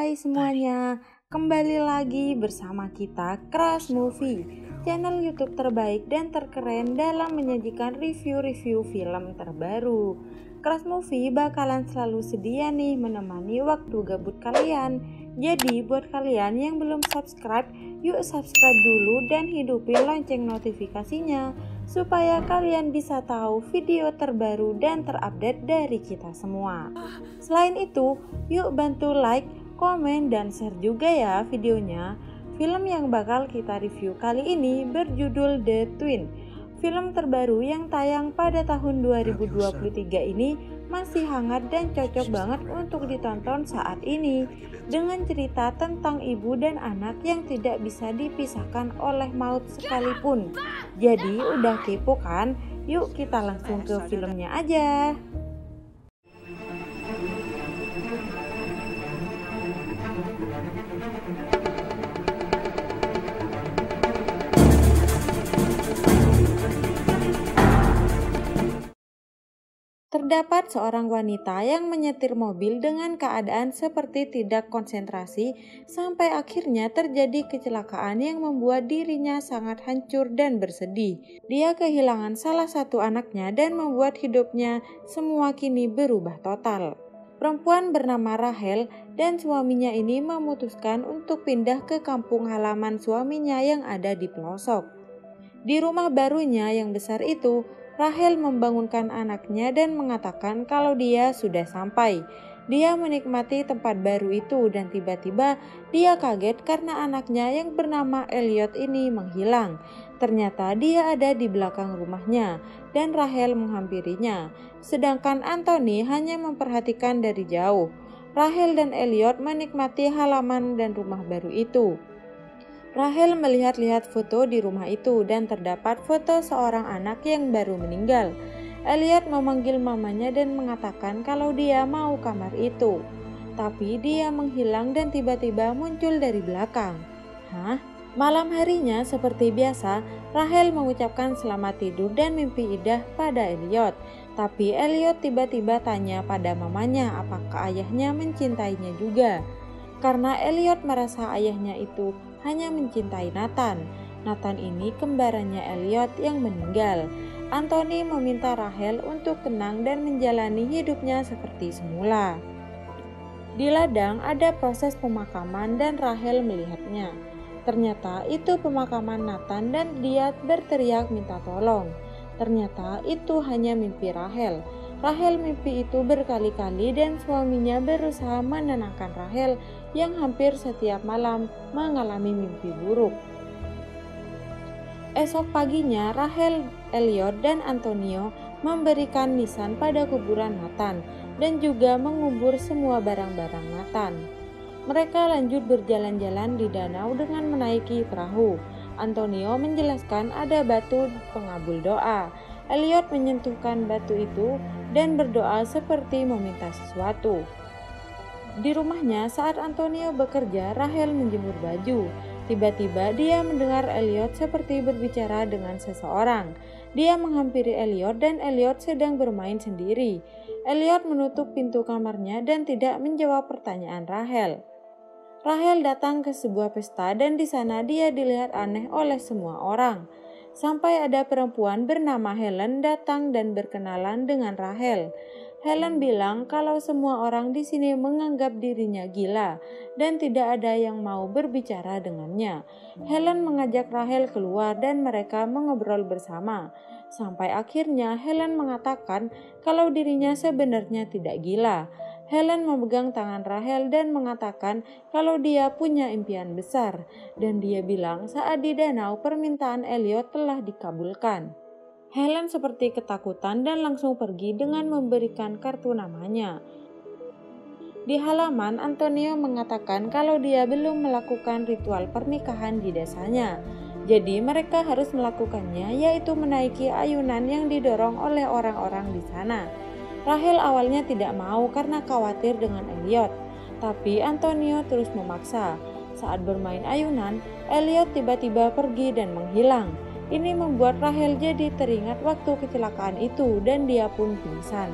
Hai semuanya, kembali lagi bersama kita Crush Movie, channel YouTube terbaik dan terkeren dalam menyajikan review-review film terbaru. Crush Movie bakalan selalu sedia nih menemani waktu gabut kalian. Jadi buat kalian yang belum subscribe, yuk subscribe dulu dan hidupin lonceng notifikasinya supaya kalian bisa tahu video terbaru dan terupdate dari kita semua. Selain itu, yuk bantu like, komen, dan share juga ya videonya. Film yang bakal kita review kali ini berjudul The Twin. Film terbaru yang tayang pada tahun 2023 ini masih hangat dan cocok banget untuk ditonton saat ini, dengan cerita tentang ibu dan anak yang tidak bisa dipisahkan oleh maut sekalipun. Jadi udah kepo kan? Yuk kita langsung ke filmnya aja. Terdapat seorang wanita yang menyetir mobil dengan keadaan seperti tidak konsentrasi sampai akhirnya terjadi kecelakaan yang membuat dirinya sangat hancur dan bersedih. Dia kehilangan salah satu anaknya dan membuat hidupnya semua kini berubah total. Perempuan bernama Rachel dan suaminya ini memutuskan untuk pindah ke kampung halaman suaminya yang ada di pelosok. Di rumah barunya yang besar itu, Rachel membangunkan anaknya dan mengatakan kalau dia sudah sampai. Dia menikmati tempat baru itu dan tiba-tiba dia kaget karena anaknya yang bernama Elliot ini menghilang. Ternyata dia ada di belakang rumahnya dan Rachel menghampirinya. Sedangkan Anthony hanya memperhatikan dari jauh. Rachel dan Elliot menikmati halaman dan rumah baru itu. Rachel melihat-lihat foto di rumah itu dan terdapat foto seorang anak yang baru meninggal. Elliot memanggil mamanya dan mengatakan kalau dia mau kamar itu. Tapi dia menghilang dan tiba-tiba muncul dari belakang. Hah? Malam harinya seperti biasa, Rachel mengucapkan selamat tidur dan mimpi indah pada Elliot. Tapi Elliot tiba-tiba tanya pada mamanya apakah ayahnya mencintainya juga. Karena Elliot merasa ayahnya itu hanya mencintai Nathan. Nathan ini kembarannya Elliot yang meninggal. Anthony meminta Rachel untuk tenang dan menjalani hidupnya seperti semula. Di ladang ada proses pemakaman dan Rachel melihatnya. Ternyata itu pemakaman Nathan dan dia berteriak minta tolong. Ternyata itu hanya mimpi Rachel. Rachel mimpi itu berkali-kali dan suaminya berusaha menenangkan Rachel yang hampir setiap malam mengalami mimpi buruk. Esok paginya Rachel, Elliot, dan Antonio memberikan nisan pada kuburan Nathan dan juga mengubur semua barang-barang Nathan. Mereka lanjut berjalan-jalan di danau dengan menaiki perahu. Antonio menjelaskan ada batu pengabul doa. Elliot menyentuhkan batu itu dan berdoa seperti meminta sesuatu. Di rumahnya saat Antonio bekerja, Rachel menjemur baju. Tiba-tiba dia mendengar Elliot seperti berbicara dengan seseorang. Dia menghampiri Elliot dan Elliot sedang bermain sendiri. Elliot menutup pintu kamarnya dan tidak menjawab pertanyaan Rachel. Rachel datang ke sebuah pesta dan di sana dia dilihat aneh oleh semua orang. Sampai ada perempuan bernama Helen datang dan berkenalan dengan Rachel. Helen bilang kalau semua orang di sini menganggap dirinya gila dan tidak ada yang mau berbicara dengannya. Helen mengajak Rachel keluar dan mereka mengobrol bersama. Sampai akhirnya Helen mengatakan kalau dirinya sebenarnya tidak gila. Helen memegang tangan Rachel dan mengatakan kalau dia punya impian besar. Dan dia bilang saat di danau permintaan Elliot telah dikabulkan. Helen seperti ketakutan dan langsung pergi dengan memberikan kartu namanya. Di halaman, Antonio mengatakan kalau dia belum melakukan ritual pernikahan di desanya. Jadi mereka harus melakukannya, yaitu menaiki ayunan yang didorong oleh orang-orang di sana. Rachel awalnya tidak mau karena khawatir dengan Elliot, tapi Antonio terus memaksa. Saat bermain ayunan, Elliot tiba-tiba pergi dan menghilang. Ini membuat Rachel jadi teringat waktu kecelakaan itu dan dia pun pingsan.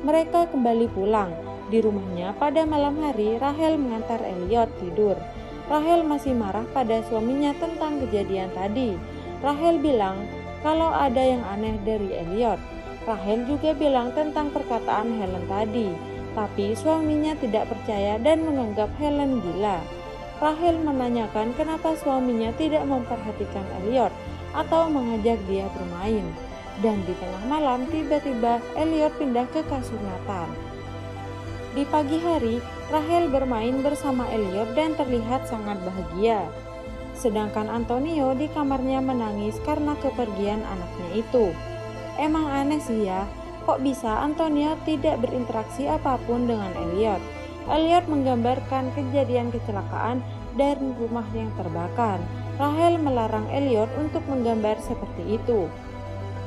Mereka kembali pulang. Di rumahnya pada malam hari, Rachel mengantar Elliot tidur. Rachel masih marah pada suaminya tentang kejadian tadi. Rachel bilang kalau ada yang aneh dari Elliot. Rachel juga bilang tentang perkataan Helen tadi, tapi suaminya tidak percaya dan menganggap Helen gila. Rachel menanyakan kenapa suaminya tidak memperhatikan Elliot atau mengajak dia bermain. Dan di tengah malam tiba-tiba Elliot pindah ke kasur Nathan. Di pagi hari, Rachel bermain bersama Elliot dan terlihat sangat bahagia. Sedangkan Antonio di kamarnya menangis karena kepergian anaknya itu. Emang aneh sih ya, kok bisa Antonio tidak berinteraksi apapun dengan Elliot. Elliot menggambarkan kejadian kecelakaan dan rumah yang terbakar. Rachel melarang Elliot untuk menggambar seperti itu.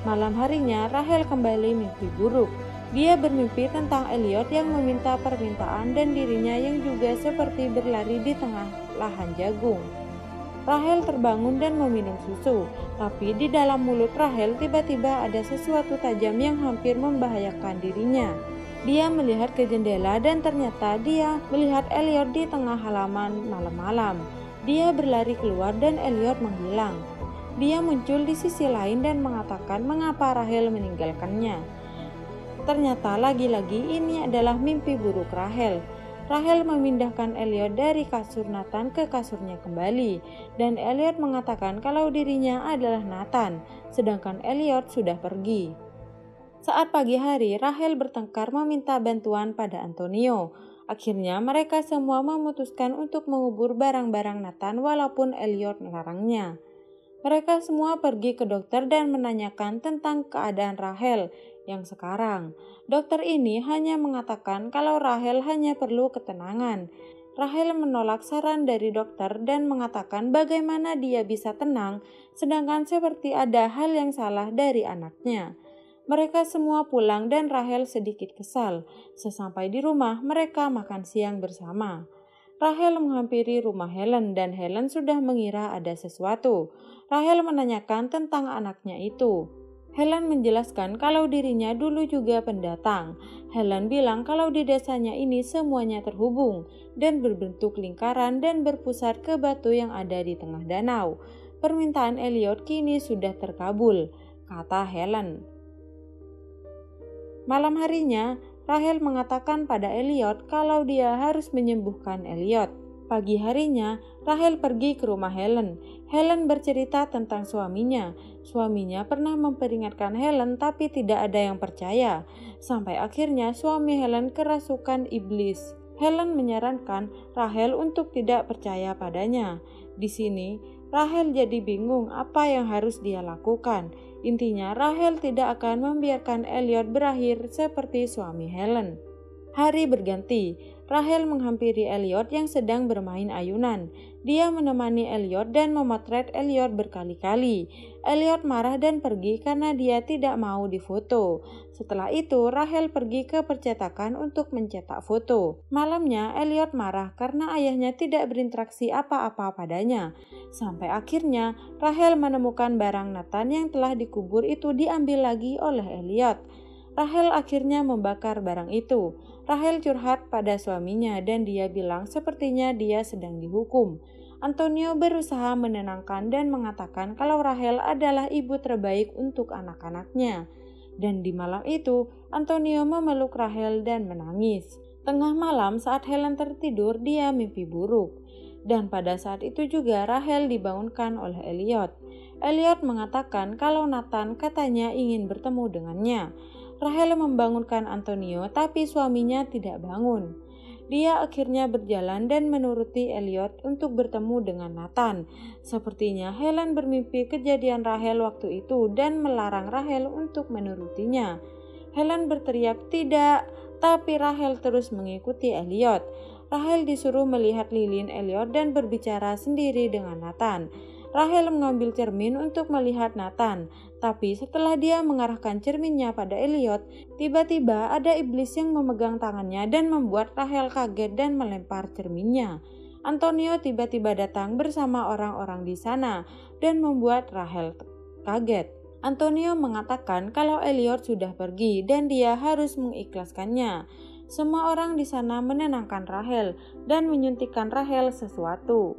Malam harinya, Rachel kembali mimpi buruk. Dia bermimpi tentang Elliot yang meminta permintaan dan dirinya yang juga seperti berlari di tengah lahan jagung. Rachel terbangun dan meminum susu, tapi di dalam mulut Rachel tiba-tiba ada sesuatu tajam yang hampir membahayakan dirinya. Dia melihat ke jendela dan ternyata dia melihat Elliot di tengah halaman malam-malam. Dia berlari keluar dan Elliot menghilang. Dia muncul di sisi lain dan mengatakan mengapa Rachel meninggalkannya. Ternyata lagi-lagi ini adalah mimpi buruk Rachel. Rachel memindahkan Elliot dari kasur Nathan ke kasurnya kembali, dan Elliot mengatakan kalau dirinya adalah Nathan, sedangkan Elliot sudah pergi. Saat pagi hari, Rachel bertengkar meminta bantuan pada Antonio. Akhirnya mereka semua memutuskan untuk mengubur barang-barang Nathan walaupun Elliot melarangnya. Mereka semua pergi ke dokter dan menanyakan tentang keadaan Rachel yang sekarang. Dokter ini hanya mengatakan kalau Rachel hanya perlu ketenangan. Rachel menolak saran dari dokter dan mengatakan bagaimana dia bisa tenang, sedangkan seperti ada hal yang salah dari anaknya. Mereka semua pulang dan Rachel sedikit kesal. Sesampai di rumah, mereka makan siang bersama. Rachel menghampiri rumah Helen dan Helen sudah mengira ada sesuatu. Rachel menanyakan tentang anaknya itu. Helen menjelaskan kalau dirinya dulu juga pendatang. Helen bilang kalau di desanya ini semuanya terhubung dan berbentuk lingkaran dan berpusat ke batu yang ada di tengah danau. Permintaan Elliot kini sudah terkabul, kata Helen. Malam harinya, Rachel mengatakan pada Elliot kalau dia harus menyembuhkan Elliot. Pagi harinya, Rachel pergi ke rumah Helen. Helen bercerita tentang suaminya. Suaminya pernah memperingatkan Helen tapi tidak ada yang percaya. Sampai akhirnya suami Helen kerasukan iblis. Helen menyarankan Rachel untuk tidak percaya padanya. Di sini, Rachel jadi bingung apa yang harus dia lakukan. Intinya, Rachel tidak akan membiarkan Elliot berakhir seperti suami Helen. Hari berganti, Rachel menghampiri Elliot yang sedang bermain ayunan. Dia menemani Elliot dan memotret Elliot berkali-kali. Elliot marah dan pergi karena dia tidak mau difoto. Setelah itu, Rachel pergi ke percetakan untuk mencetak foto. Malamnya, Elliot marah karena ayahnya tidak berinteraksi apa-apa padanya. Sampai akhirnya, Rachel menemukan barang Nathan yang telah dikubur itu diambil lagi oleh Elliot. Rachel akhirnya membakar barang itu. Rachel curhat pada suaminya dan dia bilang sepertinya dia sedang dihukum. Antonio berusaha menenangkan dan mengatakan kalau Rachel adalah ibu terbaik untuk anak-anaknya. Dan di malam itu, Antonio memeluk Rachel dan menangis. Tengah malam saat Helen tertidur, dia mimpi buruk. Dan pada saat itu juga Rachel dibangunkan oleh Elliot. Elliot mengatakan kalau Nathan katanya ingin bertemu dengannya. Rachel membangunkan Antonio tapi suaminya tidak bangun. Dia akhirnya berjalan dan menuruti Elliot untuk bertemu dengan Nathan. Sepertinya Helen bermimpi kejadian Rachel waktu itu dan melarang Rachel untuk menurutinya. Helen berteriak tidak, tapi Rachel terus mengikuti Elliot. Rachel disuruh melihat lilin Elliot dan berbicara sendiri dengan Nathan. Rachel mengambil cermin untuk melihat Nathan, tapi setelah dia mengarahkan cerminnya pada Elliot, tiba-tiba ada iblis yang memegang tangannya dan membuat Rachel kaget dan melempar cerminnya. Antonio tiba-tiba datang bersama orang-orang di sana dan membuat Rachel kaget. Antonio mengatakan kalau Elliot sudah pergi dan dia harus mengikhlaskannya. Semua orang di sana menenangkan Rahel dan menyuntikkan Rahel sesuatu.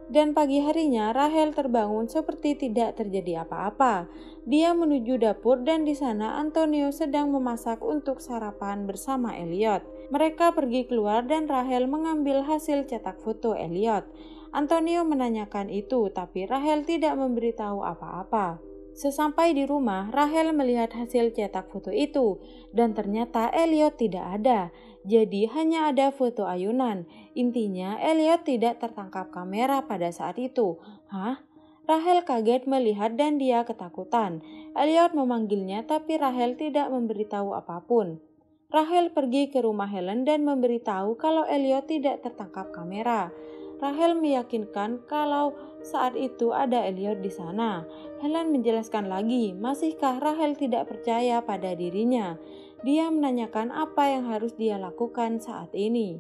Dan pagi harinya Rahel terbangun seperti tidak terjadi apa-apa. Dia menuju dapur dan di sana Antonio sedang memasak untuk sarapan bersama Elliot. Mereka pergi keluar dan Rahel mengambil hasil cetak foto Elliot. Antonio menanyakan itu, tapi Rahel tidak memberitahu apa-apa. Sesampai di rumah, Rahel melihat hasil cetak foto itu dan ternyata Elliot tidak ada. Jadi hanya ada foto ayunan. Intinya Elliot tidak tertangkap kamera pada saat itu. Hah? Rahel kaget melihat dan dia ketakutan. Elliot memanggilnya tapi Rahel tidak memberitahu apapun. Rahel pergi ke rumah Helen dan memberitahu kalau Elliot tidak tertangkap kamera. Rahel meyakinkan kalau saat itu ada Elliot di sana. Helen menjelaskan lagi, masihkah Rahel tidak percaya pada dirinya? Dia menanyakan apa yang harus dia lakukan saat ini.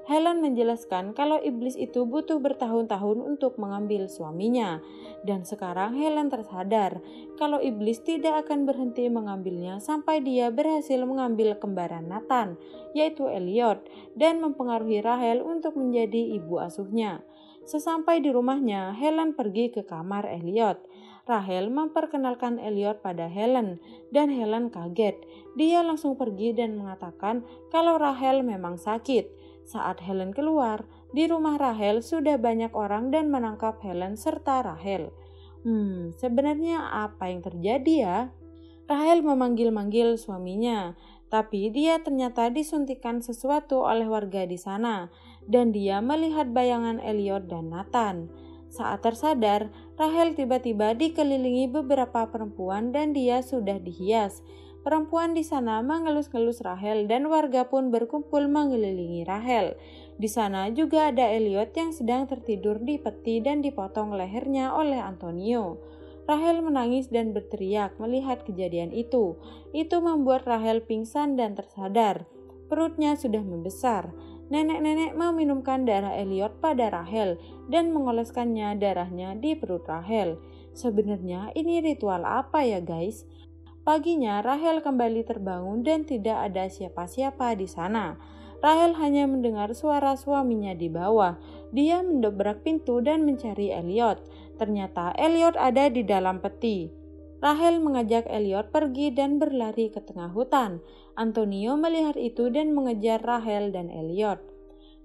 Helen menjelaskan kalau iblis itu butuh bertahun-tahun untuk mengambil suaminya. Dan sekarang Helen tersadar kalau iblis tidak akan berhenti mengambilnya sampai dia berhasil mengambil kembaran Nathan, yaitu Elliot, dan mempengaruhi Rahel untuk menjadi ibu asuhnya. Sesampai di rumahnya, Helen pergi ke kamar Elliot. Rahel memperkenalkan Elliot pada Helen, dan Helen kaget. Dia langsung pergi dan mengatakan kalau Rahel memang sakit. Saat Helen keluar, di rumah Rahel sudah banyak orang dan menangkap Helen serta Rahel. Sebenarnya apa yang terjadi ya? Rahel memanggil-manggil suaminya, tapi dia ternyata disuntikkan sesuatu oleh warga di sana, dan dia melihat bayangan Elliot dan Nathan. Saat tersadar, Rahel tiba-tiba dikelilingi beberapa perempuan dan dia sudah dihias. Perempuan di sana mengelus-ngelus Rahel dan warga pun berkumpul mengelilingi Rahel. Di sana juga ada Elliot yang sedang tertidur di peti dan dipotong lehernya oleh Antonio. Rahel menangis dan berteriak melihat kejadian itu. Itu membuat Rahel pingsan dan tersadar. Perutnya sudah membesar. Nenek-nenek meminumkan darah Elliot pada Rahel dan mengoleskannya darahnya di perut Rahel. Sebenarnya ini ritual apa ya guys? Paginya Rahel kembali terbangun dan tidak ada siapa-siapa di sana. Rahel hanya mendengar suara suaminya di bawah. Dia mendobrak pintu dan mencari Elliot. Ternyata Elliot ada di dalam peti. Rahel mengajak Elliot pergi dan berlari ke tengah hutan. Antonio melihat itu dan mengejar Rahel dan Elliot.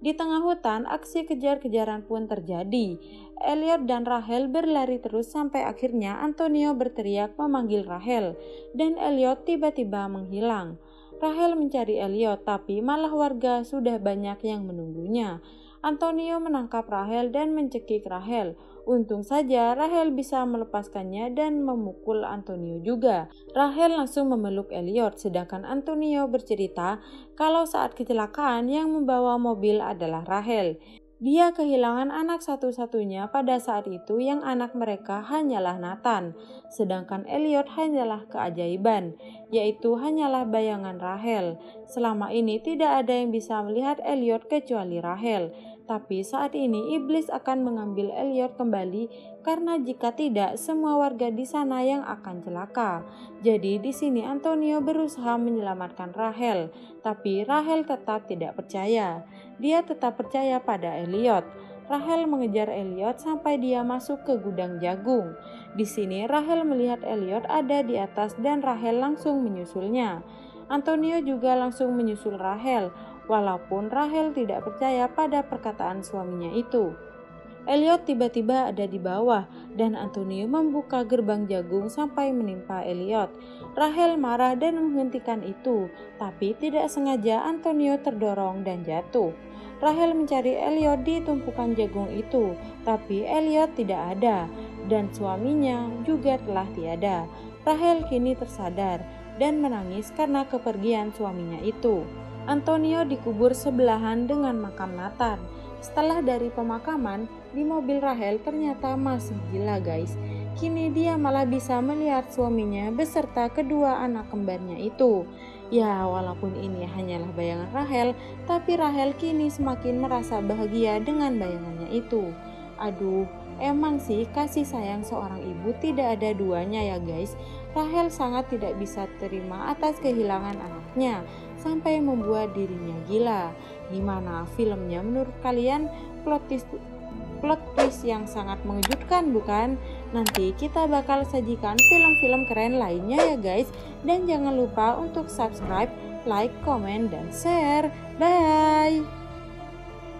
Di tengah hutan, aksi kejar-kejaran pun terjadi. Elliot dan Rahel berlari terus sampai akhirnya Antonio berteriak memanggil Rahel, dan Elliot tiba-tiba menghilang. Rahel mencari Elliot, tapi malah warga sudah banyak yang menunggunya. Antonio menangkap Rahel dan mencekik Rahel. Untung saja Rahel bisa melepaskannya dan memukul Antonio juga. Rahel langsung memeluk Elliot, sedangkan Antonio bercerita kalau saat kecelakaan yang membawa mobil adalah Rahel. Dia kehilangan anak satu-satunya pada saat itu yang anak mereka hanyalah Nathan, sedangkan Elliot hanyalah keajaiban, yaitu hanyalah bayangan Rahel. Selama ini tidak ada yang bisa melihat Elliot kecuali Rahel, tapi saat ini iblis akan mengambil Elliot kembali karena jika tidak semua warga di sana yang akan celaka. Jadi di sini Antonio berusaha menyelamatkan Rahel, tapi Rahel tetap tidak percaya. Dia tetap percaya pada Elliot. Rahel mengejar Elliot sampai dia masuk ke gudang jagung. Di sini Rahel melihat Elliot ada di atas dan Rahel langsung menyusulnya. Antonio juga langsung menyusul Rahel, walaupun Rahel tidak percaya pada perkataan suaminya itu. Elliot tiba-tiba ada di bawah dan Antonio membuka gerbang jagung sampai menimpa Elliot. Rahel marah dan menghentikan itu, tapi tidak sengaja Antonio terdorong dan jatuh. Rahel mencari Elliot di tumpukan jagung itu, tapi Elliot tidak ada dan suaminya juga telah tiada. Rahel kini tersadar dan menangis karena kepergian suaminya itu. Antonio dikubur sebelahan dengan makam Nathan. Setelah dari pemakaman, di mobil Rahel ternyata masih gila guys. Kini dia malah bisa melihat suaminya beserta kedua anak kembarnya itu. Ya, walaupun ini hanyalah bayangan Rahel, tapi Rahel kini semakin merasa bahagia dengan bayangannya itu. Aduh, Emang sih kasih sayang seorang ibu tidak ada duanya ya guys. Rahel sangat tidak bisa terima atas kehilangan anaknya sampai membuat dirinya gila. Gimana filmnya menurut kalian? Plot twist yang sangat mengejutkan bukan? Nanti kita bakal sajikan film-film keren lainnya ya guys. Dan jangan lupa untuk subscribe, like, komen, dan share. Bye!